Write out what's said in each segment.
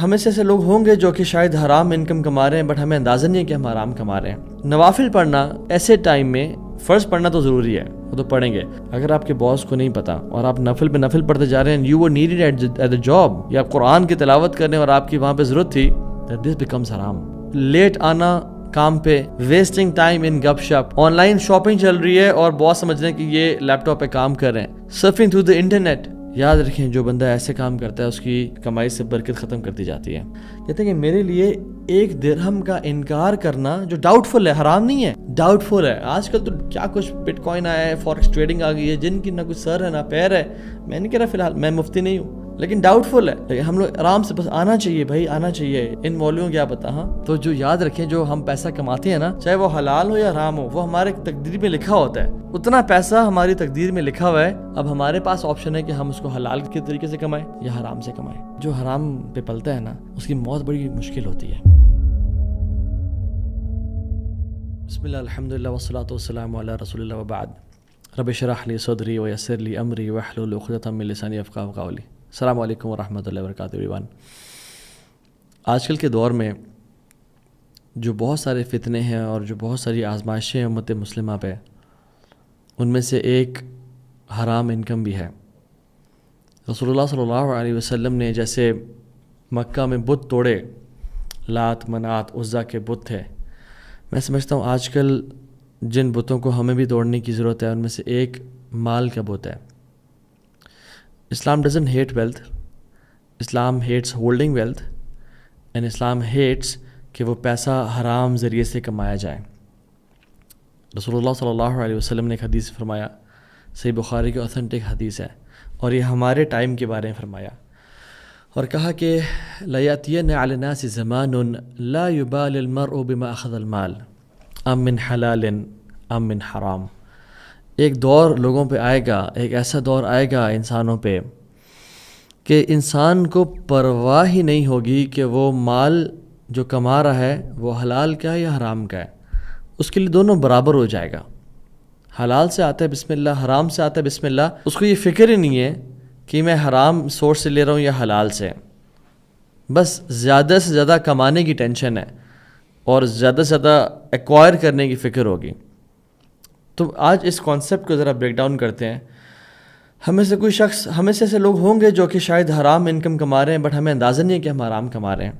ہمیں سے ایسے لوگ ہوں گے جو کہ شاید حرام انکم کما رہے ہیں بٹ ہمیں اندازہ نہیں ہے کہ ہم حرام کما رہے ہیں۔ نوافل پڑھنا ایسے ٹائم میں، فرض پڑھنا تو ضروری ہے، وہ تو پڑھیں گے۔ اگر آپ کے باس کو نہیں پتا اور آپ نفل پہ نفل پڑھتے جا رہے ہیں، you were needed at the job, یا آپ قرآن کی تلاوت کرنے اور آپ کی وہاں پہ ضرورت تھی، دس بیکمز حرام۔ لیٹ آنا کام پہ، ویسٹنگ ٹائم ان گپ شپ، آن لائن شاپنگ چل رہی ہے اور باس سمجھ رہے ہیں کہ یہ لیپ ٹاپ پہ کام کر رہے ہیں، سرفنگ تھرو دا انٹرنیٹ۔ یاد رکھیں جو بندہ ایسے کام کرتا ہے اس کی کمائی سے برکت ختم کر دی جاتی ہے۔ کہتے ہیں کہ میرے لیے 1 درہم کا انکار کرنا جو ڈاؤٹ فل ہے، حرام نہیں ہے، ڈاؤٹ فل ہے۔ آج کل تو کیا کچھ بٹ کوائن آیا ہے، فوریکس ٹریڈنگ آ گئی ہے، جن کی نہ کوئی سر ہے نہ پیر ہے۔ میں نہیں کہہ رہا فی الحال، میں مفتی نہیں ہوں، لیکن ڈاؤٹ فل ہے، لیکن ہم لوگ آرام سے بس آنا چاہیے بھائی، آنا چاہیے۔ ان مولویوں کیا پتا۔ ہاں تو جو یاد رکھیں، جو ہم پیسہ کماتے ہیں نا، چاہے وہ حلال ہو یا حرام ہو، وہ ہمارے تقدیر میں لکھا ہوتا ہے، اتنا پیسہ ہماری تقدیر میں لکھا ہوا ہے۔ اب ہمارے پاس آپشن ہے کہ ہم اس کو حلال کے طریقے سے کمائیں یا حرام سے کمائیں۔ جو حرام پہ پلتا ہے نا، اس کی موت بڑی مشکل ہوتی ہے۔ بسم اللہ، الحمدللہ والصلاۃ والسلام علی رسول اللہ وبعد۔ رب اشرح لی صدری ویسر لی امری واحلل عقدۃ من لسانی یفقہوا قولی۔ السلام علیکم ورحمۃ اللہ وبرکاتہ ایوان۔ آج کل کے دور میں جو بہت سارے فتنے ہیں اور جو بہت ساری آزمائشیں ہیں امت مسلمہ پہ، ان میں سے ایک حرام انکم بھی ہے۔ رسول اللہ صلی اللہ علیہ وسلم نے جیسے مکہ میں بت توڑے، لات منات عزا کے بت تھے، میں سمجھتا ہوں آج کل جن بتوں کو ہمیں بھی توڑنے کی ضرورت ہے ان میں سے ایک مال کا بت ہے۔ Islam doesn't hate wealth, Islam hates holding wealth, and Islam hates کہ وہ پیسہ حرام ذریعے سے کمایا جائے۔ رسول اللہ صلی اللہ علیہ وسلم نے ایک حدیث فرمایا، صحیح بخاری کی اوتھینٹک حدیث ہے، اور یہ ہمارے ٹائم کے بارے میں فرمایا، اور کہا کہ لَيَأْتِيَنَّ عَلَى النَّاسِ زَمَانٌ لَا يُبَالِ الْمَرْءُ بِمَا أَخَذَ الْمَالِ أَم مِّن حَلَالٍ أَم مِّن حَرَام۔ ایک دور لوگوں پہ آئے گا، ایک ایسا دور آئے گا انسانوں پہ کہ انسان کو پرواہ ہی نہیں ہوگی کہ وہ مال جو کما رہا ہے وہ حلال کا ہے یا حرام کا ہے، اس کے لیے دونوں برابر ہو جائے گا۔ حلال سے آتا ہے بسم اللہ، حرام سے آتا ہے بسم اللہ، اس کو یہ فکر ہی نہیں ہے کہ میں حرام سورس سے لے رہا ہوں یا حلال سے، بس زیادہ سے زیادہ کمانے کی ٹینشن ہے اور زیادہ سے زیادہ ایکوائر کرنے کی فکر ہوگی۔ تو آج اس کانسیپٹ کو ذرا بریک ڈاؤن کرتے ہیں۔ ہمیں سے کوئی شخص، ہمیں سے ایسے لوگ ہوں گے جو کہ شاید حرام انکم کما رہے ہیں بٹ ہمیں اندازہ نہیں ہے کہ ہم حرام کما رہے ہیں۔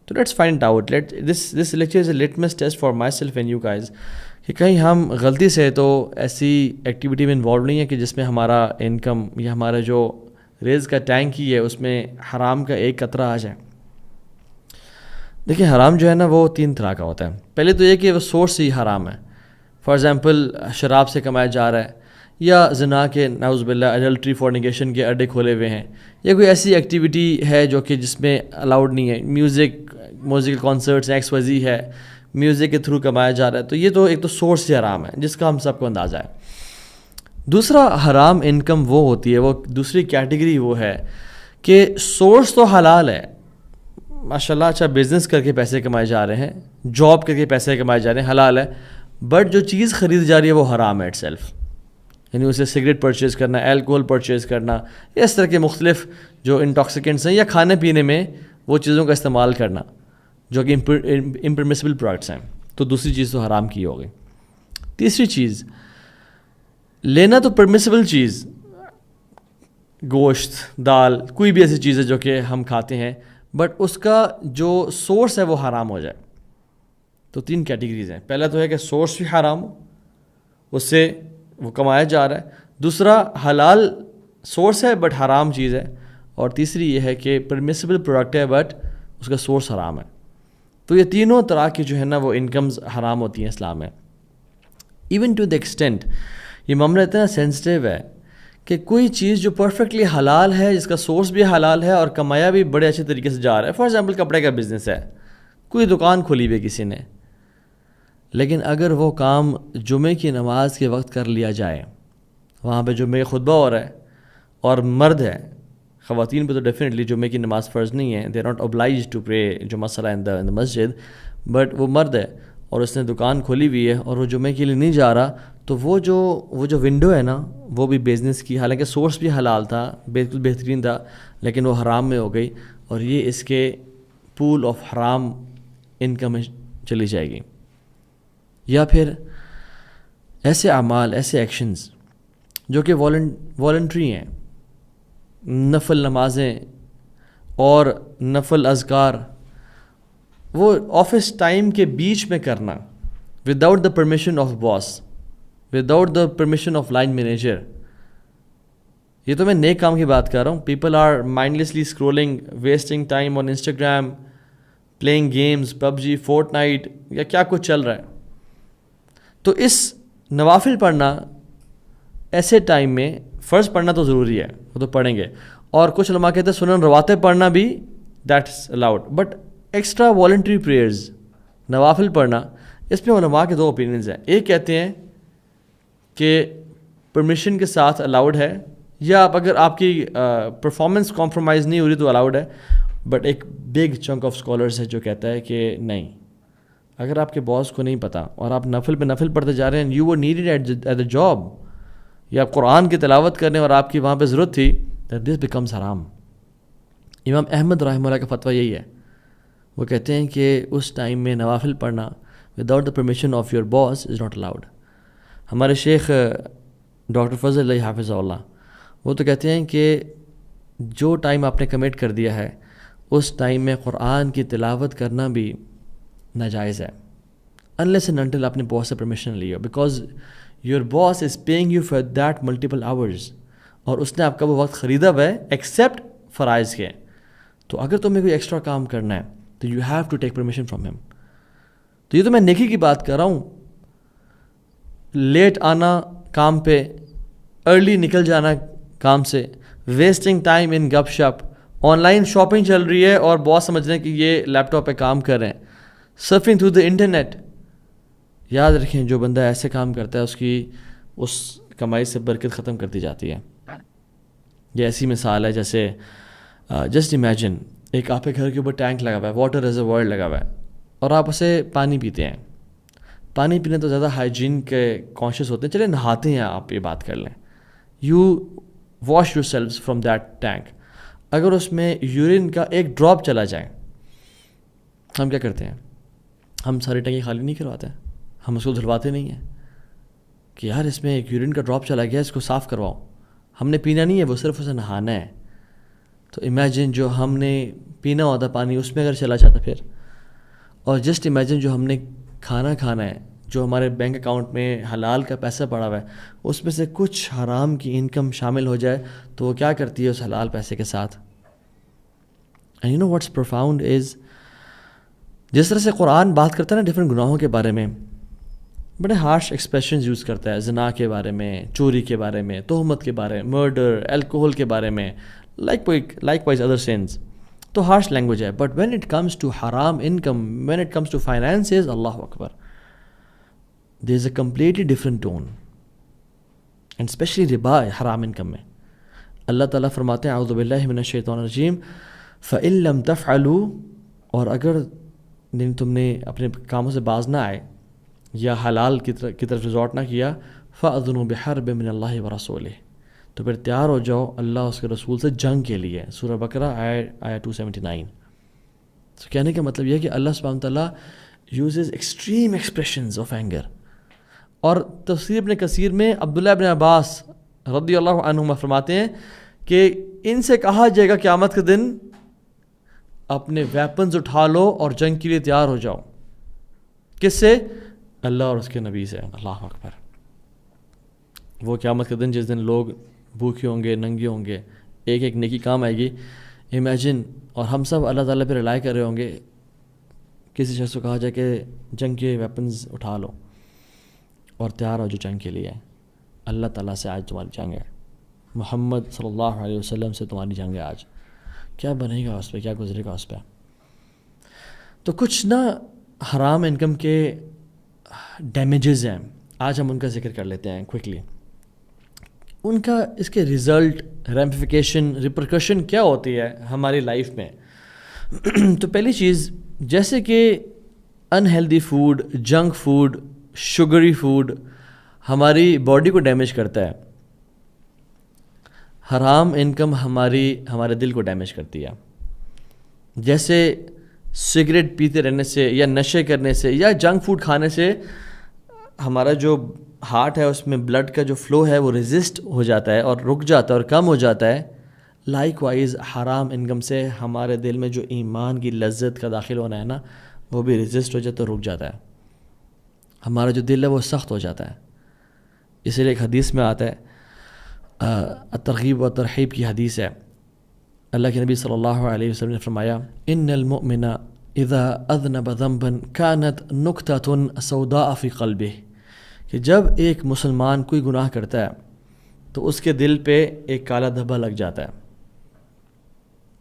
تو let's find out, this lecture is a litmus test for my self and you guys, کہ کہیں ہم غلطی سے تو ایسی ایکٹیویٹی میں انوالو نہیں ہے کہ جس میں ہمارا انکم یا ہمارا جو ریز کا ٹینک ہی ہے اس میں حرام کا ایک قطرہ آ جائے۔ دیکھیں حرام جو ہے نا وہ 3 طرح کا ہوتا ہے۔ پہلے تو یہ کہ وہ سورس ہی حرام ہے، فار ایگزامپل شراب سے کمایا جا رہا ہے، یا زنا کے نعوذ باللہ ایڈلٹری فورنیکیشن کے اڈے کھولے ہوئے ہیں، یا کوئی ایسی ایکٹیویٹی ہے جو کہ جس میں الاؤڈ نہیں ہے، music concerts X Y Z ہے، میوزک کے تھرو کمایا جا رہا ہے، تو یہ تو ایک تو سورس ہی حرام ہے جس کا ہم سب کو اندازہ ہے۔ دوسرا حرام انکم وہ ہوتی ہے، وہ دوسری کیٹیگری وہ ہے کہ سورس تو حلال ہے، ماشاء اللہ اچھا بزنس کر کے پیسے کمائے جا رہے ہیں، جاب کر کے پیسے کمائے جا رہے ہیں، حلال ہے، بٹ جو چیز خرید جا رہی ہے وہ حرام ہے اٹ سیلف، یعنی اسے سگریٹ پرچیز کرنا، الکوہل پرچیز کرنا، اس طرح کے مختلف جو انٹاکسیکینٹس ہیں، یا کھانے پینے میں وہ چیزوں کا استعمال کرنا جو کہ امپرمیسبل پروڈکٹس ہیں، تو دوسری چیز تو حرام کی ہو گئی۔ تیسری چیز، لینا تو پرمیسبل چیز، گوشت، دال، کوئی بھی ایسی چیز ہے جو کہ ہم کھاتے ہیں، بٹ اس کا جو سورس ہے وہ حرام ہو جائے۔ تو 3 کیٹیگریز ہیں، پہلا تو ہے کہ سورس بھی حرام ہو، اس سے وہ کمایا جا رہا ہے، دوسرا حلال سورس ہے بٹ حرام چیز ہے، اور تیسری یہ ہے کہ پرمیسبل پروڈکٹ ہے بٹ اس کا سورس حرام ہے۔ تو یہ تینوں طرح کی جو ہے نا وہ انکمز حرام ہوتی ہیں اسلام میں۔ ایون ٹو دی ایکسٹینٹ یہ معاملہ اتنا سینسٹیو ہے کہ کوئی چیز جو پرفیکٹلی حلال ہے، جس کا سورس بھی حلال ہے اور کمایا بھی بڑے اچھے طریقے سے جا رہا ہے، فار ایگزامپل کپڑے کا بزنس ہے، کوئی دکان کھولی ہوئی کسی نے، لیکن اگر وہ کام جمعے کی نماز کے وقت کر لیا جائے، وہاں پہ جمعے کا خطبہ ہو رہا ہے اور مرد ہے، خواتین پہ تو ڈیفینیٹلی جمعے کی نماز فرض نہیں ہے، they are not obliged to pray جمعہ صلاح ان دا مسجد، بٹ وہ مرد ہے اور اس نے دکان کھولی ہوئی ہے اور وہ جمعے کے لیے نہیں جا رہا، تو وہ جو ونڈو ہے نا وہ بھی بزنس کی، حالانکہ سورس بھی حلال تھا، بالکل بہترین تھا، لیکن وہ حرام میں ہو گئی، اور یہ اس کے پول آف حرام انکم میں چلی جائے گی. یا پھر ایسے اعمال، ایسے ایکشنز جو کہ والنٹری ہیں، نفل نمازیں اور نفل اذکار، وہ آفس ٹائم کے بیچ میں کرنا without the permission of boss, without the permission of line manager. یہ تو میں نیک کام کی بات کر رہا ہوں. People are mindlessly scrolling, wasting time on Instagram, playing games, PUBG، Fort یا کیا کچھ چل رہا ہے. تو اس نوافل پڑھنا ایسے ٹائم میں، فرض پڑھنا تو ضروری ہے، وہ تو پڑھیں گے، اور کچھ علماء کہتے ہیں سنن رواتب پڑھنا بھی that's allowed, but extra voluntary prayers, نوافل پڑھنا، اس میں علماء کے دو اوپینینز ہیں. ایک کہتے ہیں کہ پرمیشن کے ساتھ الاؤڈ ہے، یا اگر آپ کی پرفارمنس کمپرومائز نہیں ہو رہی تو الاؤڈ ہے. بٹ ایک بگ چنک آف اسکالرز ہے جو کہتا ہے کہ نہیں، اگر آپ کے باس کو نہیں پتہ اور آپ نفل پہ نفل پڑھتے جا رہے ہیں، you were needed at a job, یا آپ قرآن کی تلاوت کرنے اور آپ کی وہاں پہ ضرورت تھی، دس بیکمز حرام. امام احمد رحمہ اللہ کا فتویٰ یہی ہے. وہ کہتے ہیں کہ اس ٹائم میں نوافل پڑھنا without the permission of your boss is not allowed. ہمارے شیخ ڈاکٹر فضل اللہ حافظ اللہ، وہ تو کہتے ہیں کہ جو ٹائم آپ نے کمٹ کر دیا ہے اس ٹائم میں قرآن کی تلاوت کرنا بھی ناجائز ہے، unless and until آپ نے باس سے پرمیشن لی ہو، because your boss is paying you for that multiple hours, اور اس نے آپ کا وہ وقت خریدا ہوا ہے ایکسیپٹ فرائض کے. تو اگر تمہیں کوئی ایکسٹرا کام کرنا ہے تو you have to take permission from ہم. تو یہ تو میں نیکی کی بات کر رہا ہوں. لیٹ آنا کام پہ، ارلی نکل جانا کام سے، ویسٹنگ ٹائم ان گپ شپ، آن لائن شاپنگ چل رہی ہے اور باس سمجھ رہے ہیں کہ یہ لیپ ٹاپ پہ کام کر رہے ہیں، سرفنگ تھرو دا انٹرنیٹ. یاد رکھیں جو بندہ ایسے کام کرتا ہے اس کی اس کمائی سے برکت ختم کر دی جاتی ہے. یہ ایسی مثال ہے جیسے جسٹ امیجن ایک آپ کے گھر کے اوپر ٹینک لگا ہوا ہے، واٹر ریزروائر لگا ہوا ہے، اور آپ اسے پانی پیتے ہیں. پانی پینے تو زیادہ ہائیجین کے کانشیس ہوتے ہیں، چلے نہاتے ہیں آپ، یہ بات کر لیں، you wash your سیلفس from that tank. اگر اس میں یورین کا ایک ڈراپ چلا جائے، ہم کیا کرتے ہیں؟ ہم ساری ٹینکی خالی نہیں کرواتے ہیں، ہم اس کو دھلواتے نہیں ہیں کہ یار اس میں ایک یورین کا ڈراپ چلا گیا، اس کو صاف کرواؤ. ہم نے پینا نہیں ہے، وہ صرف اسے نہانا ہے. تو امیجن جو ہم نے پینا ہوتا پانی اس میں اگر چلا جاتا پھر، اور جسٹ امیجن جو ہم نے کھانا ہے، جو ہمارے بینک اکاؤنٹ میں حلال کا پیسہ پڑا ہوا ہے، اس میں سے کچھ حرام کی انکم شامل ہو جائے تو وہ کیا کرتی ہے اس حلال پیسے کے ساتھ؟ And you know what's profound is, جس طرح سے قرآن بات کرتا ہے نا ڈفرینٹ گناہوں کے بارے میں، بڑے ہارش ایکسپریشنز یوز کرتا ہے، زنا کے بارے میں، چوری کے بارے میں، تہمت کے بارے میں، مرڈر، الکوہل کے بارے میں، لائک وائز ادر سینس. تو ہارش لینگویج ہے. But when it comes to حرام income, when it comes to finances, اللہ اکبر، there is a completely different tone. And especially ربا حرام انکم میں. اللہ تعالیٰ فرماتے ہیں اعوذ باللہ من الشیطان الرجیم فَإِن لَمْ تَفْعَلُوا، اور اگر تم نے اپنے کاموں سے باز نہ آئے یا حلال کی طرف ریزورٹ نہ کیا، فَأَذُنُوا بِحَرْبٍ مِّنَ اللَّهِ وَرَسُولِهِ، تو پھر تیار ہو جاؤ اللہ اس کے رسول سے جنگ کے لیے. سورہ بقرہ آیا 279. تو کہنے کا مطلب یہ ہے کہ اللہ سبحانہ تعالیٰ uses extreme expressions of anger. اور تفسیر ابن کثیر میں عبداللہ ابن عباس رضی اللہ عنہما فرماتے ہیں کہ ان سے کہا جائے گا قیامت کے دن اپنے ویپنز اٹھا لو اور جنگ کے لیے تیار ہو جاؤ. کس سے؟ اللہ اور اس کے نبی سے. اللہ اکبر. وہ قیامت کے دن جس دن لوگ بھوکے ہوں گے، ننگے ہوں گے، ایک ایک نیکی کام آئے گی. امیجن، اور ہم سب اللہ تعالیٰ پہ ریلائی کر رہے ہوں گے. کسی شخص کو کہا جائے کہ جنگ کے ویپنز اٹھا لو اور تیار ہو جو جنگ کے لیے. اللہ تعالیٰ سے آج تمہاری جنگ ہے، محمد صلی اللہ علیہ وسلم سے تمہاری جنگ ہے. آج کیا بنے گا اس پہ، کیا گزرے گا اس پہ. تو کچھ نا حرام انکم کے ڈیمیجز ہیں، آج ہم ان کا ذکر کر لیتے ہیں کوئکلی. ان کا اس کے رزلٹ، ریمیفیکیشن، ریپرکشن کیا ہوتی ہے ہماری لائف میں. تو پہلی چیز، جیسے کہ unhealthy food, junk food, sugary food ہماری باڈی کو ڈیمیج کرتا ہے، حرام انکم ہمارے دل کو ڈیمیج کرتی ہے. جیسے سگریٹ پیتے رہنے سے یا نشے کرنے سے یا جنک فوڈ کھانے سے ہمارا جو ہارٹ ہے اس میں بلڈ کا جو فلو ہے وہ ریزسٹ ہو جاتا ہے اور رک جاتا ہے اور کم ہو جاتا ہے. لائک وائز حرام انکم سے ہمارے دل میں جو ایمان کی لذت کا داخل ہونا ہے نا وہ بھی ریزسٹ ہو جاتا ہے, رک جاتا ہے. ہمارا جو دل ہے وہ سخت ہو جاتا ہے. اسی لیے ایک حدیث میں آتا ہے, ترغیب و ترحیب کی حدیث ہے, اللہ کے نبی صلی اللہ علیہ وسلم نے فرمایا ان المؤمن اذا اذنب ذنبا كانت نکتة سوداء فی قلبہ, کہ جب ایک مسلمان کوئی گناہ کرتا ہے تو اس کے دل پہ ایک کالا دھبا لگ جاتا ہے.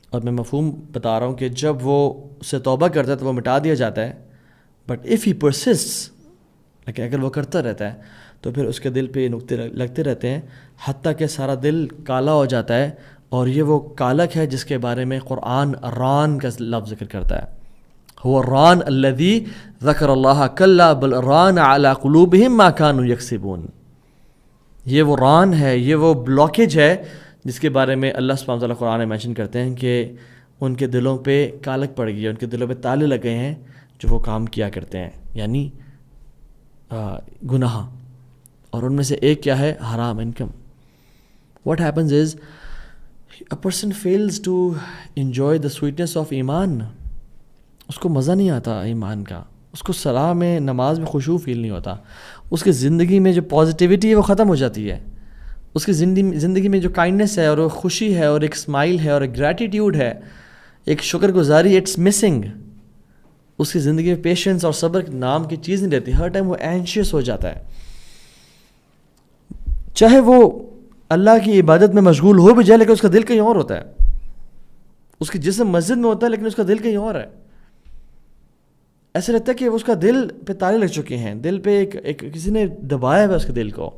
اور میں مفہوم بتا رہا ہوں کہ جب وہ اسے توبہ کرتا ہے تو وہ مٹا دیا جاتا ہے, بٹ اف ہی پرسسٹس, لیکن اگر وہ کرتا رہتا ہے تو پھر اس کے دل پہ یہ نقطے لگتے رہتے ہیں حتیٰ کہ سارا دل کالا ہو جاتا ہے. اور یہ وہ کالک ہے جس کے بارے میں قرآن ران کا لفظ ذکر کرتا ہے, هو الران الذي ذکر اللہ کلا بل ران علی قلوبہم ما كانوا یکسبون. یہ وہ ران ہے, یہ وہ بلاکیج ہے جس کے بارے میں اللہ سبحانہ وتعالیٰ قرآن میں مینشن کرتے ہیں کہ ان کے دلوں پہ کالک پڑ گئی ہے, ان کے دلوں پہ تالے لگ گئے ہیں جو وہ کام کیا کرتے ہیں, یعنی گناہ. اور ان میں سے ایک کیا ہے, حرام income. What happens is a person fails to enjoy the sweetness of ایمان. اس کو مزہ نہیں آتا ایمان کا, اس کو صلاح میں نماز میں خشوع فیل نہیں ہوتا, اس کی زندگی میں جو پازیٹیوٹی ہے وہ ختم ہو جاتی ہے, اس کی زندگی میں جو کائنڈنس ہے اور وہ خوشی ہے اور ایک اسمائل ہے اور ایک گریٹیٹیوڈ ہے, ایک شکر گزاری, اٹس مسنگ. اس کی زندگی میں پیشنس اور صبر نام کی چیز نہیں رہتی, ہر ٹائم وہ اینشیس ہو جاتا ہے. چاہے وہ اللہ کی عبادت میں مشغول ہو بھی جائے لیکن اس کا دل کہیں اور ہوتا ہے. اس کی جسم مسجد میں ہوتا ہے لیکن اس کا دل کہیں اور ہے. ایسا لگتا ہے کہ اس کا دل پہ تالے لگ چکے ہیں, دل پہ ایک کسی نے دبایا ہے اس کے دل کو.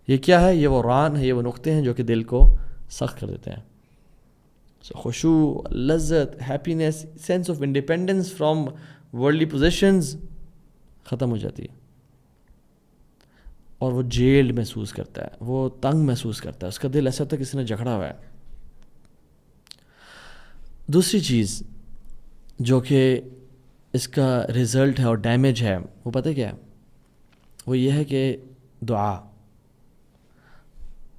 یہ کیا ہے, یہ وہ ران ہے, یہ وہ نقطے ہیں جو کہ دل کو سخت کر دیتے ہیں. خشوع, لذت, happiness, sense of independence from worldly positions ختم ہو جاتی ہے, اور وہ جیلڈ محسوس کرتا ہے, وہ تنگ محسوس کرتا ہے, اس کا دل ایسا ہوتا ہے کسی نے جکڑا ہوا ہے. دوسری چیز جو کہ اس کا رزلٹ ہے اور ڈیمیج ہے وہ پتہ کیا ہے, وہ یہ ہے کہ دعا,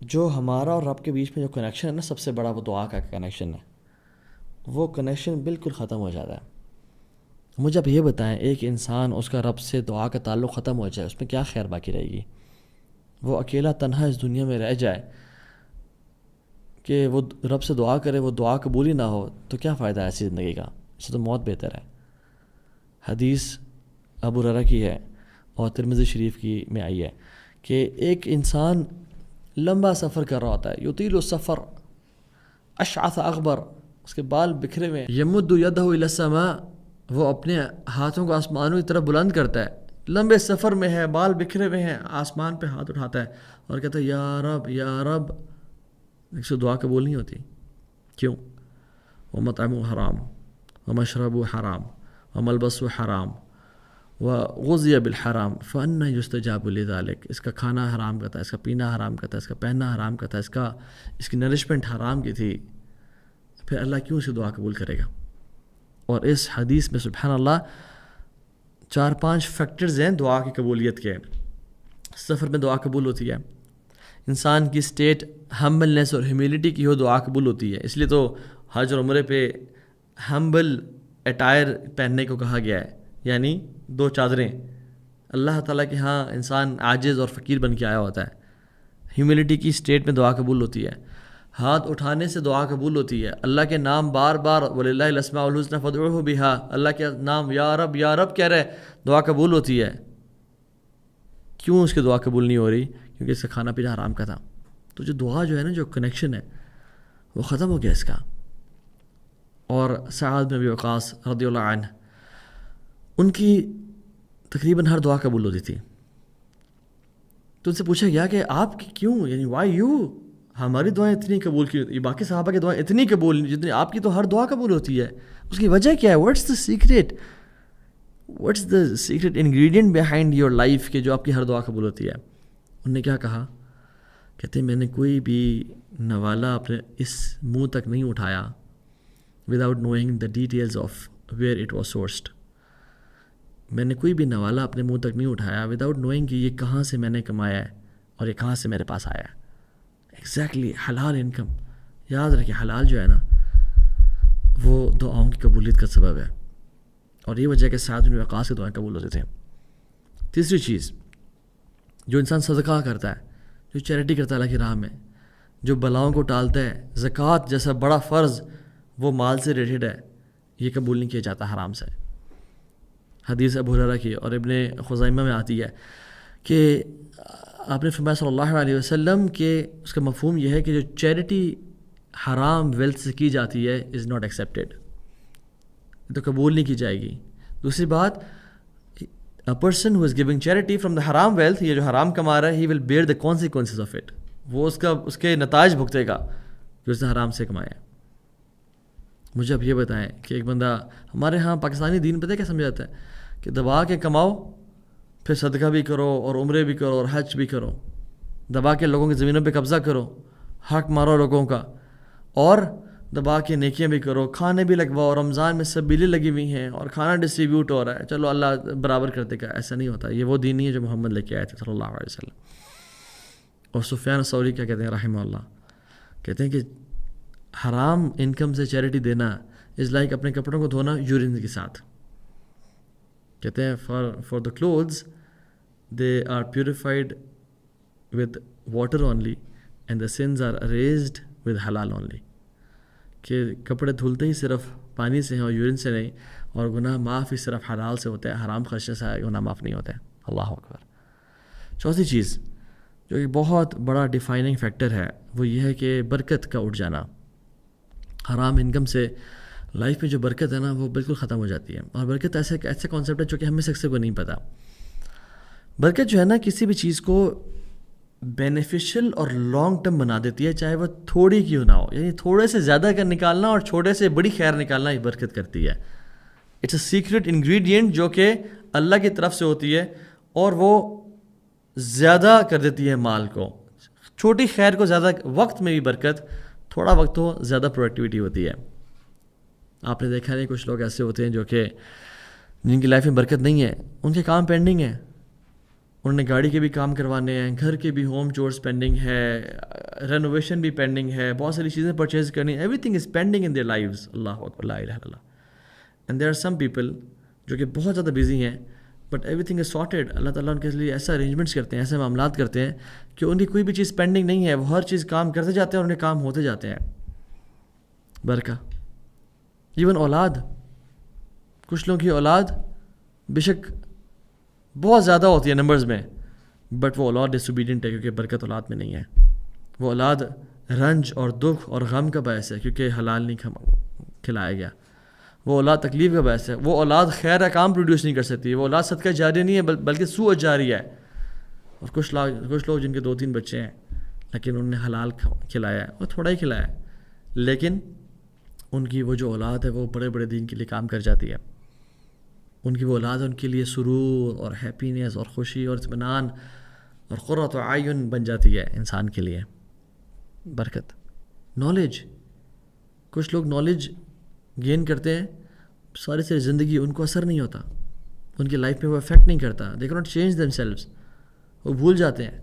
جو ہمارا اور رب کے بیچ میں جو کنیکشن ہے نا, سب سے بڑا وہ دعا کا کنیکشن ہے, وہ کنیکشن بالکل ختم ہو جاتا ہے. مجھے آپ یہ بتائیں, ایک انسان اس کا رب سے دعا کا تعلق ختم ہو جائے, اس میں کیا خیر باقی رہے گی؟ وہ اکیلا تنہا اس دنیا میں رہ جائے کہ وہ رب سے دعا کرے, وہ دعا قبول ہی نہ ہو, تو کیا فائدہ ہے ایسی زندگی کا؟ اس سے تو موت بہتر ہے. حدیث ابو ہریرہ کی ہے اور ترمذی شریف کی میں آئی ہے کہ ایک انسان لمبا سفر کر رہا ہوتا ہے, یطیل السفر اشعث اغبر, اس کے بال بکھرے ہوئے, یمد یدہ الی السماء, وہ اپنے ہاتھوں کو آسمانوں کی طرف بلند کرتا ہے, لمبے سفر میں ہے, بال بکھرے ہوئے ہیں, آسمان پہ ہاتھ اٹھاتا ہے اور کہتا ہے یا رب یا رب. اس سے دعا قبول نہیں ہوتی. کیوں؟ وَمَطْعَمُهُ حرام وَمَشْرَبُهُ حرام وَمَلْبَسُهُ حرام وَغُذِيَ بِالْحَرام فَأَنَّى يُسْتَجَابُ لِذَلِكَ. اس کا کھانا حرام کا تھا, اس کا پینا حرام کا تھا, اس کا پہننا حرام کا تھا, اس کی نرشمنٹ حرام کی تھی, پھر اللہ کیوں اسے دعا قبول کرے گا؟ اور اس حدیث میں سبحان اللہ 4-5 فیکٹرز ہیں دعا کی قبولیت کے. سفر میں دعا قبول ہوتی ہے, انسان کی سٹیٹ ہمبلنس اور ہیوملٹی کی ہو دعا قبول ہوتی ہے. اس لیے تو حج اور عمرے پہ ہمبل اٹائر پہننے کو کہا گیا ہے, یعنی 2 چادریں. اللہ تعالیٰ کے ہاں انسان عاجز اور فقیر بن کے آیا ہوتا ہے. ہیوملٹی کی سٹیٹ میں دعا قبول ہوتی ہے. ہاتھ اٹھانے سے دعا قبول ہوتی ہے. اللہ کے نام بار بار وَلِلَّهِ الْأَسْمَاءُ الْحُسْنَىٰ فَادْعُوهُ بِهَا, اللہ کے نام یا رب کہہ رہے, دعا قبول ہوتی ہے. کیوں اس کی دعا قبول نہیں ہو رہی؟ کیونکہ اس کا کھانا پینا حرام کا تھا. تو جو دعا جو ہے نا, جو کنیکشن ہے وہ ختم ہو گیا اس کا. اور سعد بن ابی وقاص رضی اللہ عنہ, ان کی تقریباً ہر دعا قبول ہوتی تھی. تو ان سے پوچھا گیا کہ آپ کیوں, یعنی وائی یو, ہماری دعائیں اتنی قبول کی ہوتی, باقی صحابہ کی دعائیں اتنی قبول جتنی آپ کی تو ہر دعا قبول ہوتی ہے, اس کی وجہ کیا ہے؟ What's the secret, what's the secret ingredient behind your life کہ جو آپ کی ہر دعا قبول ہوتی ہے؟ انہوں نے کیا کہا؟ کہتے ہیں میں نے کوئی بھی نوالہ اپنے اس منہ تک نہیں اٹھایا without knowing the details of where it was sourced. میں نے کوئی بھی نوالا اپنے منہ تک نہیں اٹھایا وداؤٹ نوئنگ کہ یہ کہاں سے میں نے کمایا ہے اور یہ کہاں سے میرے پاس آیا ہے. ایگزیکٹلی حلال انکم. یاد رکھیں حلال جو ہے نا وہ دعاؤں کی قبولیت کا سبب ہے، اور یہ وجہ کہ سعد بن وقاص کی دعائیں قبول ہوتے تھے. تیسری چیز، جو انسان صدقہ کرتا ہے، جو چیریٹی کرتا ہے اللہ کی راہ میں، جو بلاؤں کو ٹالتا ہے، زکوٰۃ جیسا بڑا فرض وہ مال سے ریلیٹڈ ہے، یہ قبول نہیں کیا جاتا حرام سے. حدیث ابو ہریرہ کی اور ابن خزیمہ میں آتی ہے کہ آپ نے فرمایا صلی اللہ علیہ وسلم کہ اس کا مفہوم یہ ہے کہ جو چیریٹی حرام ویلتھ سے کی جاتی ہے از ناٹ ایکسیپٹیڈ، تو قبول نہیں کی جائے گی. دوسری بات، a person who is giving charity from the haram wealth، یہ جو حرام کما رہا ہے he will bear the consequences of it، وہ اس کے نتائج بھگتے گا جو اس نے حرام سے کمایا. مجھے اب یہ بتائیں کہ ایک بندہ، ہمارے ہاں پاکستانی دین پتہ کیا سمجھاتا ہے کہ دبا کے کماؤ، پھر صدقہ بھی کرو اور عمرے بھی کرو اور حج بھی کرو، دبا کے لوگوں کی زمینوں پہ قبضہ کرو، حق مارو لوگوں کا، اور دبا کے نیکیاں بھی کرو، کھانے بھی لگواؤ، رمضان میں سب بلیں لگی ہوئی ہیں اور کھانا ڈسٹریبیوٹ ہو رہا ہے، چلو اللہ برابر کر دے گا. ایسا نہیں ہوتا. یہ وہ دین نہیں ہے جو محمد لے کے آئے تھے صلی اللہ علیہ وسلم. اور سفیان ثوری کیا کہتے ہیں رحمہ اللہ، کہتے ہیں کہ حرام انکم سے چیریٹی دینا از لائک اپنے کپڑوں کو دھونا یورین کے ساتھ. کہتے ہیں for the clothes they are purified with water only and the sins are erased with حلال اونلی. کہ کپڑے دھلتے ہی صرف پانی سے ہیں اور یورین سے نہیں، اور گناہ معاف ہی صرف حلال سے ہوتا ہے، حرام خرچے سے گناہ معاف نہیں ہوتا ہے. اللہ اکبر. چوتھی چیز جو ایک بہت بڑا ڈیفائننگ فیکٹر ہے وہ یہ ہے کہ برکت کا اٹھ جانا. حرام انکم سے لائف میں جو برکت ہے نا وہ بالکل ختم ہو جاتی ہے. اور برکت ایسا کانسیپٹ ہے جو کہ ہمیں سے کو نہیں پتہ. برکت جو ہے نا کسی بھی چیز کو بینیفیشل اور لانگ ٹرم بنا دیتی ہے، چاہے وہ تھوڑی کیوں نہ ہو. یعنی تھوڑے سے زیادہ کا نکالنا اور چھوٹے سے بڑی خیر نکالنا یہ برکت کرتی ہے. اٹس اے سیکرٹ انگریڈینٹ جو کہ اللہ کی طرف سے ہوتی ہے، اور وہ زیادہ کر دیتی ہے مال کو. چھوٹی خیر کو زیادہ وقت میں بھی برکت، تھوڑا وقت ہو زیادہ پروڈکٹیوٹی ہوتی ہے. آپ نے دیکھا نہیں کچھ لوگ ایسے ہوتے ہیں جو کہ جن کی لائف میں برکت نہیں ہے، ان کے کام پینڈنگ ہیں، انہوں نے گاڑی کے بھی کام کروانے ہیں، گھر کے بھی ہوم چورس پینڈنگ ہے، رینوویشن بھی پینڈنگ ہے، بہت ساری چیزیں پرچیز کرنی، everything is pending in their lives. اللہ اکبر، لا الہ الا اللہ. And there are some people جو کہ بہت زیادہ بزی ہیں but everything is sorted. اللہ تعالیٰ ان کے لیے ایسا ارینجمنٹس کرتے ہیں، ایسے معاملات کرتے ہیں کہ ان کی کوئی بھی چیز پینڈنگ نہیں ہے، وہ ہر چیز کام کرتے جاتے ہیں اور ان کے کام ہوتے جاتے ہیں. برکہ. ایون اولاد، کچھ لوگوں کی اولاد بے شک بہت زیادہ ہوتی ہے نمبرز میں، بٹ وہ اولاد ڈسوبیڈینٹ ہے کیونکہ برکت اولاد میں نہیں ہے. وہ اولاد رنج اور دکھ اور غم کا باعث ہے کیونکہ حلال نہیں کھلایا گیا. وہ اولاد تکلیف کا باعث ہے. وہ اولاد خیر کام پروڈیوس نہیں کر سکتی. وہ اولاد صدقہ جاری نہیں ہے بلکہ سوء جاری ہے. اور کچھ لوگ جن کے 2-3 بچے ہیں لیکن انہوں نے حلال کھلایا ہے، وہ تھوڑا ہی کھلایا ہے، لیکن ان کی وہ جو اولاد ہے وہ بڑے بڑے دین کے لیے کام کر جاتی ہے. ان کی وہ اولاد ان کے لیے سرور اور ہیپینس اور خوشی اور اطمینان اور قرۃ اعین بن جاتی ہے انسان کے لیے. برکت. نالج. کچھ لوگ نالج گین کرتے ہیں ساری زندگی، ان کو اثر نہیں ہوتا، ان کی لائف میں وہ افیکٹ نہیں کرتا. They can't change them selves. وہ بھول جاتے ہیں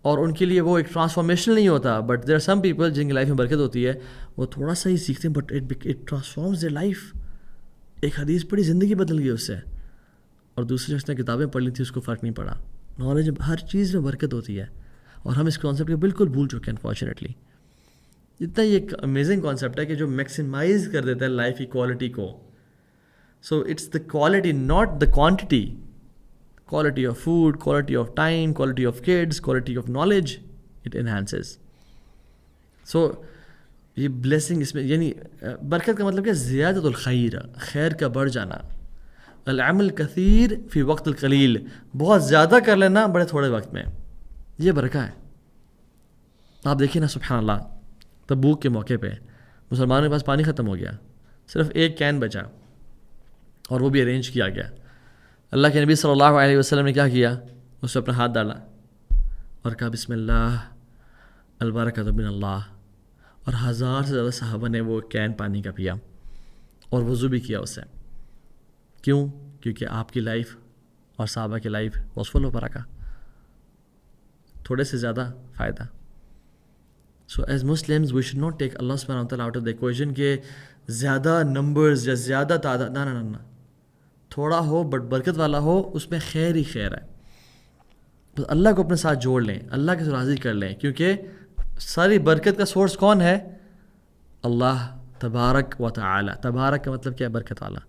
اور ان کے لیے وہ ایک ٹرانسفارمیشن نہیں ہوتا. But there are some people جن کی لائف میں برکت ہوتی ہے، وہ تھوڑا سا ہی سیکھتے ہیں but it transforms their life. ایک حدیث پڑھی زندگی بدل گئی اس سے، اور دوسری شخص نے کتابیں پڑھ لی تھی اس کو فرق نہیں پڑا. نالج، ہر چیز میں برکت ہوتی ہے اور ہم اس کانسیپٹ کو بالکل بھول چکے ہیں انفارچونیٹلی. اتنا یہ ایک امیزنگ کانسیپٹ ہے کہ جو میکسیمائز کر دیتا ہے لائف کی کوالٹی کو. So it's the quality not the quantity. Quality of food, quality of time, quality of kids, quality of knowledge, it enhances. So یہ بلیسنگ اس میں، یعنی برکت کا مطلب کیا؟ زیادت الخیر، خیر کا بڑھ جانا. العمل کثیر فی وقت القلیل، بہت زیادہ کر لینا بڑے تھوڑے وقت میں، یہ برکہ ہے. آپ دیکھیے نا سبحان اللہ، تبوک کے موقع پہ مسلمانوں کے پاس پانی ختم ہو گیا، صرف ایک کین بچا اور وہ بھی ارینج کیا گیا. اللہ کے نبی صلی اللہ علیہ وسلم نے کیا کیا؟ اس پہ اپنا ہاتھ ڈالا اور کہا بسم اللہ البرکۃ من اللہ، اور 1000 سے زیادہ صحابہ نے وہ کین پانی کا پیا. اور وضو بھی کیا اس سے. کیوں؟ کیونکہ آپ کی لائف اور صحابہ کی لائف واز فل آف برکہ, تھوڑے سے زیادہ فائدہ. So as Muslims we should not take اللہ سبحانہ وتعالیٰ آؤٹ آف دا ایکویشن کہ زیادہ نمبرز یا زیادہ تعداد, نہ تھوڑا ہو بٹ برکت والا ہو, اس میں خیر ہی خیر ہے. بس اللہ کو اپنے ساتھ جوڑ لیں, اللہ کے راضی کر لیں, کیونکہ ساری برکت کا سورس کون ہے؟ اللہ تبارک و تعالی. تبارک کا مطلب کیا ہے؟ برکت والا.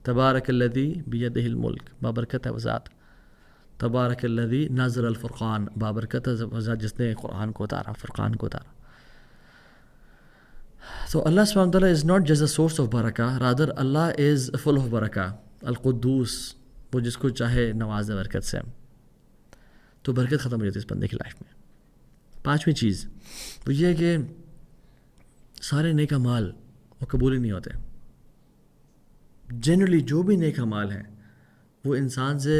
تبارک الذی بیدہ الملک, بابرکت ہے وہ ذات. تبارک الذی نزل الفرقان, بابرکت ہے وہ ذات جس نے قرآن کو اتارا, فرقان کو اتارا. So Allah subhanahu wa ta'ala is not just a source of barakah, rather Allah is full of barakah. القدوس, وہ جس کو چاہے نواز برکت سے. تو برکت ختم ہو جاتی ہے اس بندے کی لائف میں. پانچویں چیز وہ یہ ہے کہ سارے نیک اعمال وہ قبول ہی نہیں ہوتے. جنرلی جو بھی نیک اعمال ہیں وہ انسان سے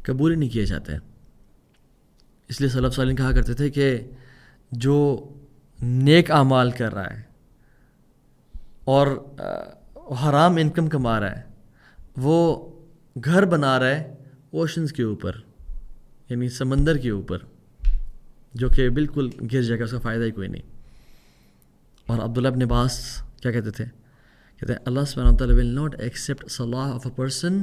قبول ہی نہیں کیے جاتے. اس لیے سلف صالحین کہا کرتے تھے کہ جو نیک اعمال کر رہا ہے اور حرام انکم کما رہا ہے, وہ گھر بنا رہا ہے اوشنز کے اوپر, یعنی سمندر کے اوپر, جو کہ بالکل گر جائے گا, اس کا فائدہ ہی کوئی نہیں. اور عبداللہ ابن عباس کیا کہتے تھے؟ کہتے ہیں اللہ سبحانہ و تعالیٰ will not accept salah of a person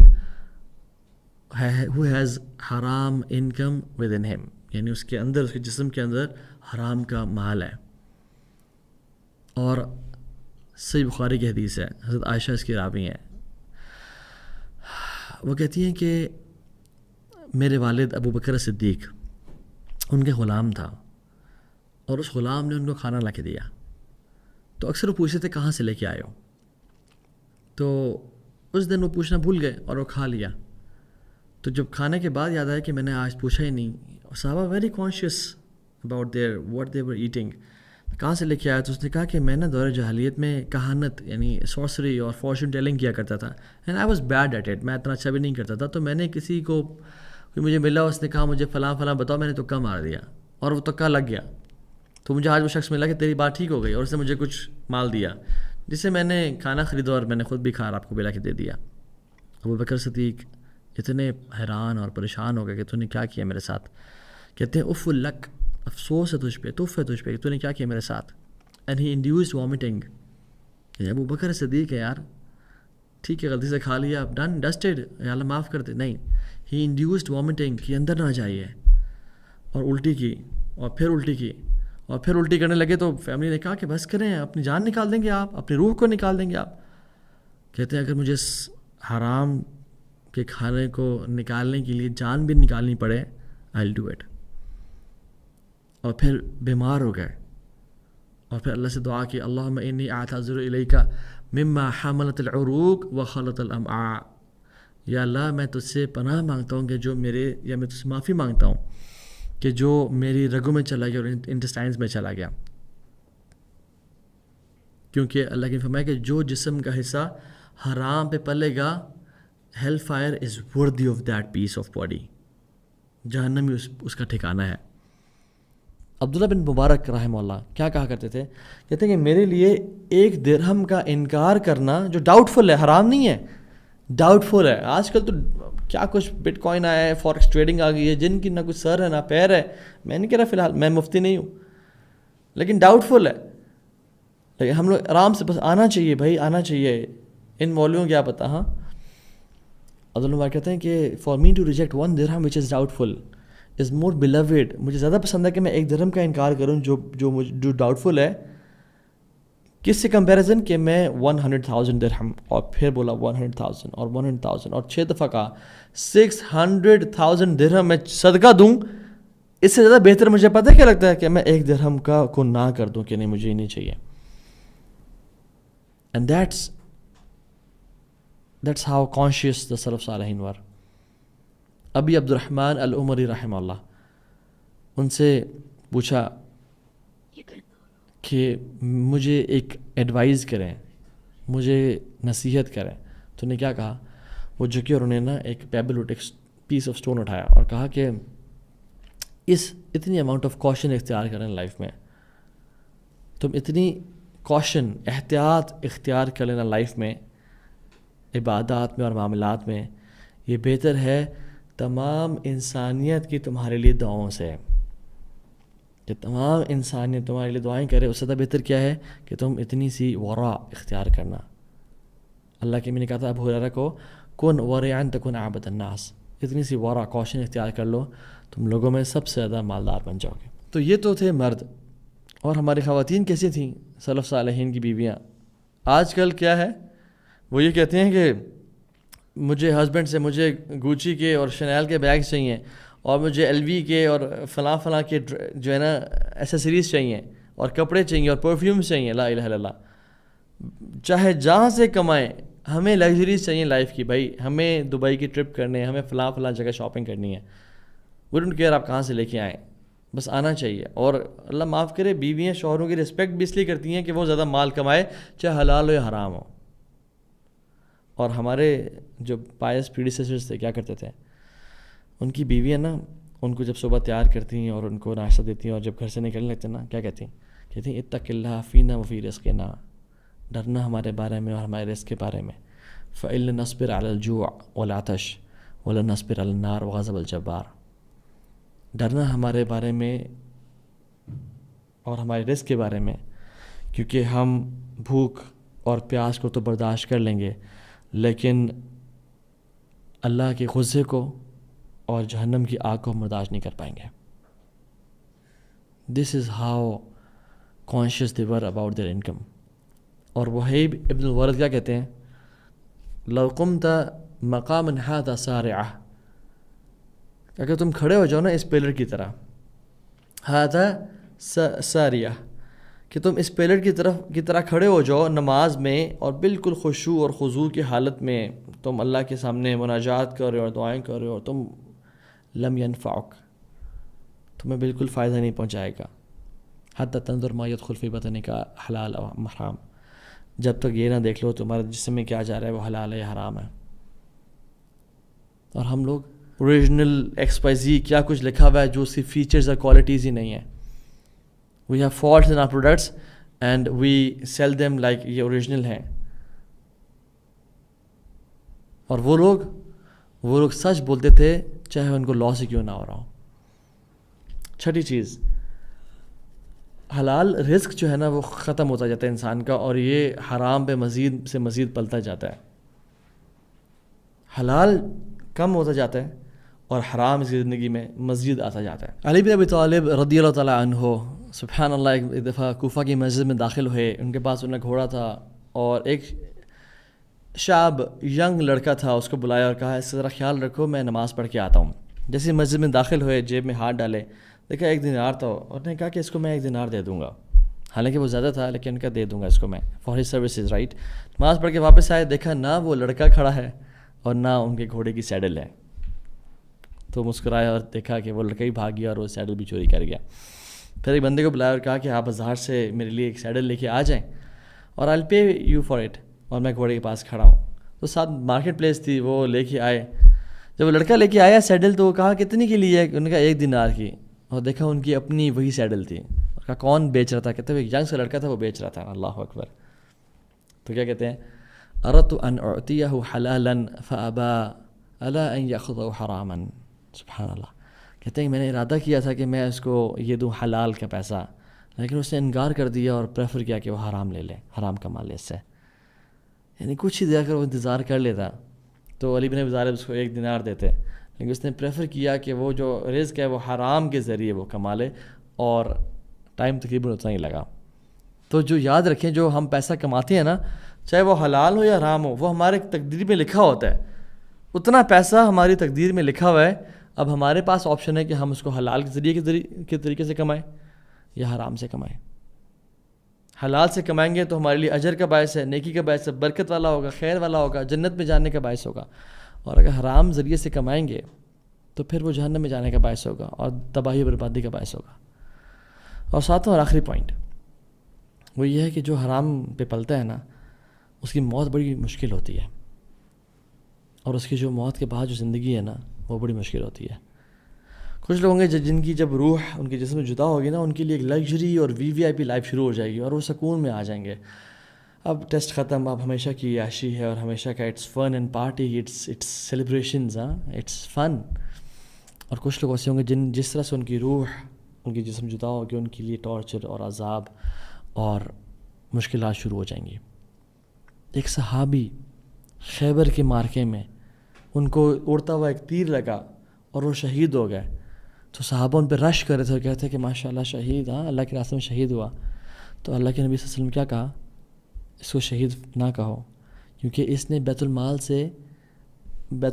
who has haram income within him, یعنی اس کے اندر, اس کے جسم کے اندر حرام کا مال ہے. اور صحیح بخاری کی حدیث ہے, حضرت عائشہ اس کی راوی ہیں, وہ کہتی ہیں کہ میرے والد ابو بکر صدیق ان کے غلام تھا, اور اس غلام نے ان کو کھانا لا کے دیا. تو اکثر وہ پوچھتے تھے کہاں سے لے کے آئے ہو, تو اس دن وہ پوچھنا بھول گئے اور وہ کھا لیا. تو جب کھانے کے بعد یاد آیا کہ میں نے آج پوچھا ہی نہیں, صحابہ very conscious about their what they were eating, کہاں سے لے کے آیا؟ تو اس نے کہا کہ میں نے دور جاہلیت میں کہانت یعنی سورسری اور فارچون ٹیلنگ کیا کرتا تھا, and I was bad at it, میں اتنا اچھا بھی نہیں کرتا تھا. تو میں نے کسی کو, کوئی مجھے ملا, اس نے کہا مجھے فلاں فلاں بتاؤ, میں نے تکا مار دیا اور وہ تکا لگ گیا. تو مجھے آج وہ شخص ملا کہ تیری بات ٹھیک ہو گئی, اور اس نے مجھے کچھ مال دیا جس سے میں نے کھانا خریدا اور میں نے خود بھی کھا, آپ کو بھی لا کے دے دیا. ابو بکر صدیق اتنے حیران اور پریشان ہو گئے کہ تو نے کیا کیا میرے ساتھ. کہتے ہیں اف لک, افسوس ہے تجھ پہ, تف ہے تجھ پہ کہ تو نے کیا کیا میرے ساتھ. And he induced vomiting. Abu Bakr Siddiq ہے یار, ٹھیک ہے غلطی سے کھا لیا, ڈن ڈسٹڈ, یا اللہ معاف کر دے. نہیں, ہی انڈیوسڈ وامٹنگ کہ اندر نہ جائیے, اور الٹی کی, اور پھر الٹی کی, اور پھر الٹی کرنے لگے. تو فیملی نے کہا کہ بس کریں, اپنی جان نکال دیں گے آپ, اپنی روح کو نکال دیں گے آپ. کہتے ہیں اگر مجھے حرام کے کھانے کو نکالنے کے لیے جان بھی نکالنی پڑے, I'll do it. اور پھر بیمار ہو گئے, اور پھر اللہ سے دعا کی, اللہم انی اعتذر الیک مما حملت العروق وخلط الامعاء, یا اللہ میں تجھ سے پناہ مانگتا ہوں کہ جو میرے, یا میں تجھ سے معافی مانگتا ہوں کہ جو میری رگوں میں چلا گیا اور انٹسٹائنز میں چلا گیا. کیونکہ اللہ کی فرمایا کہ جو جسم کا حصہ حرام پہ پلے گا, hell fire is worthy of that piece of body, جہنم ہی اس کا ٹھکانہ ہے. عبداللہ بن مبارک رحمہ اللہ کیا کہا کرتے تھے؟ کہتے ہیں کہ میرے لیے 1 درہم کا انکار کرنا جو ڈاؤٹ فل ہے, حرام نہیں ہے, ڈاؤٹ فل ہے. آج کل تو کیا کچھ بٹ کوائن آیا ہے, فارکس ٹریڈنگ آ گئی ہے, جن کی نہ کچھ سر ہے نہ پیر ہے. میں نہیں کہہ رہا فی الحال, میں مفتی نہیں ہوں, لیکن ڈاؤٹ فل ہے. لیکن ہم لوگ آرام سے, بس آنا چاہیے بھائی, آنا چاہیے. ان مولویوں کیا پتہ. ہاں, عبداللہ کہتے ہیں کہ فار می ٹو ریجیکٹ 1 درہم وچ از ڈاؤٹ فل از مور بلیوڈ, مجھے زیادہ پسند ہے کہ میں 1 درہم کا انکار کروں جو ڈاؤٹ فل ہے. کس سے کمپیریزن کہ میں 100,000 درہم, اور پھر بولا 100,000 اور 100,000 اور 6 دفعہ کہا 600,000 درہم میں صدقہ دوں. اس سے زیادہ بہتر مجھے پتہ کیا لگتا ہے کہ میں 1 درہم کا کو نہ کر دوں کہ نہیں مجھے ہی نہیں چاہیے. اینڈ دیٹس ہاؤ کانشیس دا سلف صالحین ور. ابی عبد الرحمن العمری رحمہ اللہ, ان سے پوچھا کہ مجھے ایک ایڈوائز کریں, مجھے نصیحت کریں. تو نے کیا کہا؟ وہ جھکے اور انہیں نا ایک پیبل ایک پیس آف اسٹون اٹھایا اور کہا کہ اتنی اماؤنٹ آف کوشن اختیار کریں لائف میں, تم اتنی کوشن احتیاط اختیار کر لینا لائف میں، عبادات میں اور معاملات میں، یہ بہتر ہے تمام انسانیت کی تمہارے لیے دعاؤں سے. کہ تمام انسانیت تمہارے لیے دعائیں کرے، اس سے زیادہ بہتر کیا ہے کہ تم اتنی سی ورع اختیار کرنا. اللہ کے میں نے کہا تھا ابو ہریرہ کو، کن ورعا تکن اعبد الناس، اتنی سی ورع کوشن اختیار کر لو، تم لوگوں میں سب سے زیادہ مالدار بن جاؤ گے. تو یہ تو تھے مرد. اور ہماری خواتین کیسی تھیں؟ سلف صالحین کی بیویاں. آج کل کیا ہے، وہ یہ کہتے ہیں کہ مجھے ہسبینڈ سے مجھے گوچی کے اور شنیل کے بیگ چاہیے، اور مجھے ایل وی کے اور فلاں فلاں کے جو ہے نا ایسیسریز چاہیے، اور کپڑے چاہیے، اور پرفیوم چاہیے. لا الہ الا اللہ. چاہے جہاں سے کمائیں، ہمیں لگژریز چاہیے لائف کی. بھائی ہمیں دبئی کی ٹرپ کرنے، ہمیں فلاں فلاں جگہ شاپنگ کرنی ہے. وی ڈونٹ کیئر آپ کہاں سے لے کے آئیں، بس آنا چاہیے. اور اللہ معاف کرے، بیویاں شوہروں کی رسپیکٹ بھی اس لیے کرتی ہیں کہ وہ زیادہ مال کمائے، چاہے حلال ہو یا حرام ہو. اور ہمارے جو پائس پریڈیسیسرز تھے کیا کرتے تھے، ان کی بیویاں نا ان کو جب صبح تیار کرتی ہیں اور ان کو ناشتہ دیتی ہیں، اور جب گھر سے نکلنے لگتے ہیں نا کیا کہتی ہیں اتق اللہ فینا وفی رزقنا، ڈرنا ہمارے بارے میں اور ہمارے رزق کے بارے میں. فإن نصبر علی الجوع والعطش ولن نصبر علی النار وغضب الجبار. ڈرنا ہمارے بارے میں اور ہمارے رزق کے بارے میں، کیونکہ ہم بھوک اور پیاس کو تو برداشت کر لیں گے، لیکن اللہ کے غصے کو اور جہنم کی آگ کو ہم برداشت نہیں کر پائیں گے. This is how conscious they were about their income. اور وہیب ابن الورد کیا کہتے ہیں، لو قمت مقاما هذا سارعہ، اگر تم کھڑے ہو جاؤ نا اس پیلر کی طرح، هذا ساریہ، کہ تم اس پیلر کی طرح کھڑے ہو جاؤ نماز میں، اور بالکل خشوع اور خضوع کی حالت میں تم اللہ کے سامنے مناجات کر رہے ہو اور دعائیں کر رہے ہو، اور تم لم ينفعک، تمہیں بالکل فائدہ نہیں پہنچائے گا. حتی تنظر ما يدخل فی بطنک حلال او حرام، جب تک یہ نہ دیکھ لو تمہارے جسم میں کیا جا رہا ہے وہ حلال ہے یا حرام ہے. اور ہم لوگ اوریجنل XYZ کیا کچھ لکھا ہوا ہے جو اس کی فیچرز اور کوالٹیز ہی نہیں ہیں. We have faults in our products and we sell them like یہ اوریجنل ہیں. اور وہ لوگ سچ بولتے تھے چاہے ان کو لاس ہی کیوں نہ ہو رہا ہو. چھٹی چیز، حلال رزق جو ہے نا وہ ختم ہوتا جاتا ہے انسان کا، اور یہ حرام پہ مزید سے مزید پلتا جاتا ہے. حلال کم ہوتا جاتا ہے اور حرام اس کی زندگی میں مزید آتا جاتا ہے. علی بن ابی طالب رضی اللہ تعالیٰ عنہ سبحان اللہ ایک دفعہ کوفہ کی مسجد میں داخل ہوئے. ان کے پاس انہیں گھوڑا تھا، اور ایک شاب ینگ لڑکا تھا، اس کو بلایا اور کہا اس سے ذرا خیال رکھو، میں نماز پڑھ کے آتا ہوں. جیسے مسجد میں داخل ہوئے جیب میں ہاتھ ڈالے، دیکھا 1 دینار تھا، اور نے کہا کہ اس کو میں 1 دینار دے دوں گا. حالانکہ وہ زیادہ تھا لیکن ان کا دے دوں گا اس کو میں فار ہز سروسز رائٹ. نماز پڑھ کے واپس آئے، دیکھا نہ وہ لڑکا کھڑا ہے اور نہ ان کے گھوڑے کی سیڈل ہے. تو مسکرایا اور دیکھا کہ وہ لڑکا ہی بھاگ گیا اور وہ سیڈل بھی چوری کر گیا. پھر ایک بندے کو بلایا اور کہا کہ آپ بازار سے میرے لیے ایک سیڈل لے کے آ جائیں اور I'll pay you for it، اور میں گھوڑے کے پاس کھڑا ہوں. تو ساتھ مارکیٹ پلیس تھی، وہ لے کے آئے. جب وہ لڑکا لے کے آیا سیڈل تو وہ کہا کتنی کی لی ہے؟ انہوں نے کہا 1 دینار کی. اور دیکھا ان کی اپنی وہی سیڈل تھی. اور کہا کون بیچ رہا تھا؟ کہتے ہیں ایک ینگ سا لڑکا تھا وہ بیچ رہا تھا. اللہ اکبر. تو کیا کہتے ہیں، اردت ان اعطیہ حلالا فابا الا ان یاخذہ حراما. سبحان اللہ. کہتے ہیں کہ میں نے ارادہ کیا تھا کہ میں اس کو یہ دوں حلال کا پیسہ، لیکن اس نے انکار کر دیا اور پریفر کیا کہ وہ حرام لے لے، حرام کما لے اس سے. یعنی کچھ ہی دیر کر وہ انتظار کر لیتا تو علی بن ابی طالب اس کو 1 دینار دیتے، لیکن اس نے پریفر کیا کہ وہ جو رزق ہے وہ حرام کے ذریعے وہ کما لے، اور ٹائم تقریباً اتنا ہی لگا. تو جو یاد رکھیں، جو ہم پیسہ کماتے ہیں نا، چاہے وہ حلال ہو یا حرام ہو، وہ ہمارے تقدیر میں لکھا ہوتا ہے. اتنا پیسہ ہماری تقدیر میں لکھا ہوا ہے. اب ہمارے پاس آپشن ہے کہ ہم اس کو حلال کے ذریعے کے طریقے سے کمائیں یا حرام سے کمائیں. حلال سے کمائیں گے تو ہمارے لیے اجر کا باعث ہے، نیکی کا باعث ہے، برکت والا ہوگا، خیر والا ہوگا، جنت میں جانے کا باعث ہوگا. اور اگر حرام ذریعے سے کمائیں گے تو پھر وہ جہنم میں جانے کا باعث ہوگا اور تباہی و بربادی کا باعث ہوگا. اور ساتواں اور آخری پوائنٹ وہ یہ ہے کہ جو حرام پہ پلتا ہے نا، اس کی موت بڑی مشکل ہوتی ہے، اور اس کی جو موت کے بعد جو زندگی ہے نا وہ بڑی مشکل ہوتی ہے. کچھ لوگ ہوں گے جن کی جب روح ان کے جسم میں جدا ہوگی نا، ان کے لیے ایک لگژری اور VIP لائف شروع ہو جائے گی اور وہ سکون میں آ جائیں گے. اب ٹیسٹ ختم، اب ہمیشہ کی عیاشی ہے اور ہمیشہ کا it's fun and party, it's celebrations, it's fun. اور کچھ لوگ ایسے ہوں گے جس طرح سے ان کی روح ان کی جسم جدا ہوگی، ان کے لیے ٹارچر اور عذاب اور مشکلات شروع ہو جائیں گی. ایک صحابی خیبر کے مارکے میں ان کو اڑتا ہوا ایک تیر لگا اور وہ شہید ہو گئے. تو صحابہ ان پہ رش کر رہے تھے اور کہتے ہیں کہ ماشاء اللہ شہید، اللہ کے راستے میں شہید ہوا. تو اللہ کے نبی صلی اللہ علیہ وسلم کیا کہا؟ اس کو شہید نہ کہو، کیونکہ اس نے بیت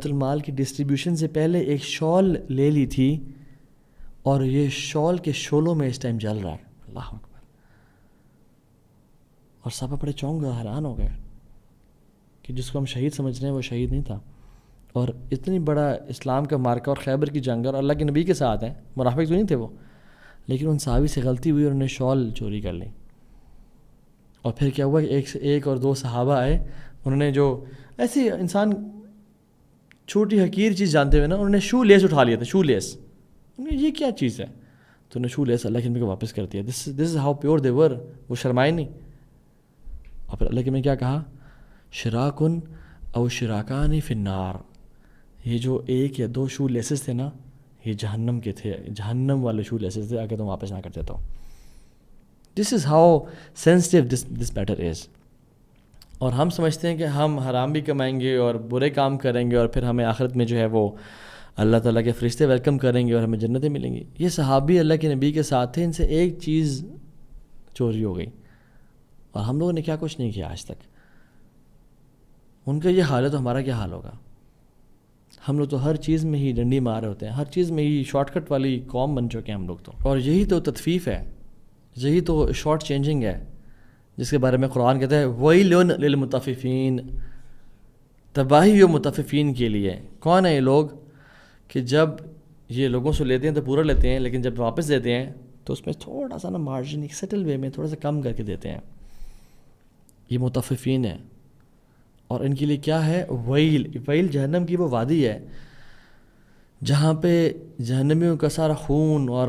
المال کی ڈسٹریبیوشن سے پہلے ایک شال لے لی تھی اور یہ شال کے شولوں میں اس ٹائم جل رہا ہے. اللہ اکبر. اور صحابہ بڑے چونک گئے، حیران ہو گئے کہ جس کو ہم شہید سمجھ رہے ہیں وہ شہید نہیں تھا. اور اتنی بڑا اسلام کا مارکہ اور خیبر کی جنگ اور اللہ کے نبی کے ساتھ ہیں، منافق تو نہیں تھے وہ، لیکن ان صحابی سے غلطی ہوئی اور انہوں نے شال چوری کر لی. اور پھر کیا ہوا کہ ایک اور دو صحابہ آئے، انہوں نے جو ایسی انسان چھوٹی حقیر چیز جانتے ہوئے نا، انہوں نے شو لیس اٹھا لیا تھا. شو لیس، یہ کیا چیز ہے؟ تو انہوں نے شو لیس اللہ کے نبی کو واپس کر دیا. دس از ہاؤ پیور دے ور. وہ شرمائے نہیں. اور پھر اللہ کے نبی کیا کہا؟ شراکن او شراکانی فی النار. یہ جو ایک یا دو شو لیسز تھے نا، یہ جہنم کے تھے، جہنم والے شو لیسز تھے، اگر تم واپس نہ کرتے تو. This is how sensitive this matter is. اور ہم سمجھتے ہیں کہ ہم حرام بھی کمائیں گے اور برے کام کریں گے اور پھر ہمیں آخرت میں جو ہے وہ اللہ تعالیٰ کے فرشتے ویلکم کریں گے اور ہمیں جنتیں ملیں گی. یہ صحابی اللہ کے نبی کے ساتھ تھے، ان سے ایک چیز چوری ہو گئی اور ہم لوگوں نے کیا کچھ نہیں کیا آج تک. ان کا یہ حال ہے تو ہمارا کیا حال ہوگا؟ ہم لوگ تو ہر چیز میں ہی ڈنڈی مار رہے ہوتے ہیں، ہر چیز میں ہی شارٹ کٹ والی قوم بن چکے ہیں ہم لوگ تو. اور یہی تو تطفیف ہے، یہی تو شارٹ چینجنگ ہے جس کے بارے میں قرآن کہتا ہے وَيْلٌ لِلْمُطَفِّفِينَ. تباہی ہو مطففین کے لیے. کون ہے یہ لوگ؟ کہ جب یہ لوگوں سے لیتے ہیں تو پورا لیتے ہیں، لیکن جب واپس دیتے ہیں تو اس میں تھوڑا سا نا مارجن ایک سیٹل وے میں تھوڑا سا کم کر کے دیتے ہیں. یہ مطففین ہیں. اور ان کے لیے کیا ہے؟ ویل جہنم کی وہ وادی ہے جہاں پہ جہنمیوں کا سارا خون اور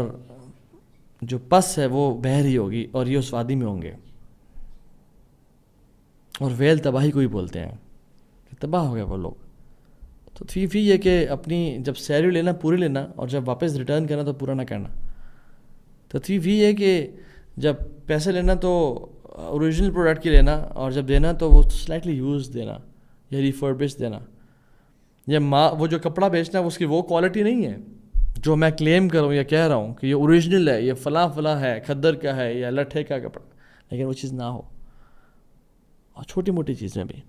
جو پس ہے وہ بہہ رہی ہوگی اور یہ اس وادی میں ہوں گے. اور ویل تباہی کو ہی بولتے ہیں کہ تباہ ہو گئے وہ لوگ. تو فی یہ کہ اپنی جب سیلری لینا پوری لینا اور جب واپس ریٹرن کرنا تو پورا نہ کرنا. تو فی ہے کہ جب پیسے لینا تو اوریجنل پروڈکٹ کی لینا اور جب دینا تو وہ سلائٹلی یوز دینا یا ریفربش دینا. یا وہ جو کپڑا بیچنا اس کی وہ کوالٹی نہیں ہے جو میں کلیم کروں یا کہہ رہا ہوں کہ یہ اوریجنل ہے، یہ فلاں ہے، کھدر کا ہے یا لٹھے کا کپڑا، لیکن وہ چیز نہ ہو. اور چھوٹی موٹی چیزیں بھی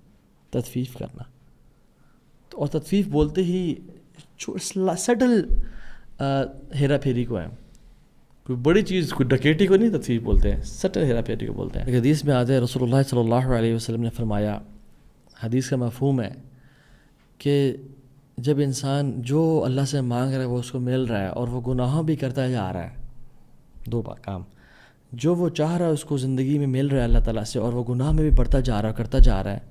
تطفیف کرنا. تو اور تطفیف بولتے ہی سٹل ہیرا پھیری کو ہے، کوئی بڑی چیز کوئی ڈکیٹی کو نہیں تطفیف بولتے ہیں، سٹل ہیرا پھیری کو بولتے ہیں. ایک حدیث میں آتے ہیں رسول اللہ صلی اللہ علیہ وسلم نے فرمایا، حدیث کا مفہوم ہے کہ جب انسان جو اللہ سے مانگ رہا ہے وہ اس کو مل رہا ہے اور وہ گناہوں بھی کرتا جا رہا ہے، دو کام، جو وہ چاہ رہا ہے اس کو زندگی میں مل رہا ہے اللہ تعالیٰ سے اور وہ گناہ میں بھی بڑھتا جا رہا ہے، کرتا جا رہا ہے،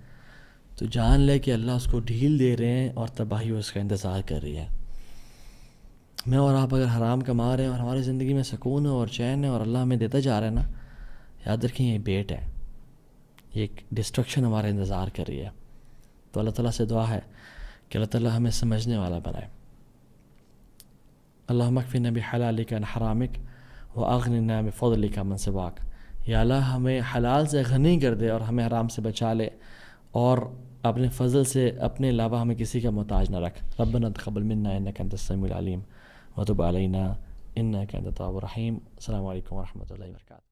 تو جان لے کہ اللہ اس کو ڈھیل دے رہے ہیں اور تباہی اس کا انتظار کر رہی ہے. میں اور آپ اگر حرام کما رہے ہیں اور ہماری زندگی میں سکون ہے اور چین ہے اور اللہ ہمیں دیتا جا رہا ہے نا، یاد رکھیں یہ بیٹ ہے، یہ ایک ڈسٹرکشن ہمارا انتظار کر رہی ہے. تو اللہ تعالیٰ سے دعا ہے کہ اللہ تعالیٰ ہمیں سمجھنے والا بنائے. اللہم اکفنا بحلالک عن حرامک واغننا بفضلک من سواک. یا اللہ ہمیں حلال سے غنی کر دے اور ہمیں حرام سے بچا لے اور اپنے فضل سے اپنے علاوہ ہمیں کسی کا محتاج نہ رکھ. ربنا تقبل منا انک انت السمیع العلیم وتب علینا انک انت التواب الرحیم. السلام علیکم ورحمۃ اللہ وبرکاتہ.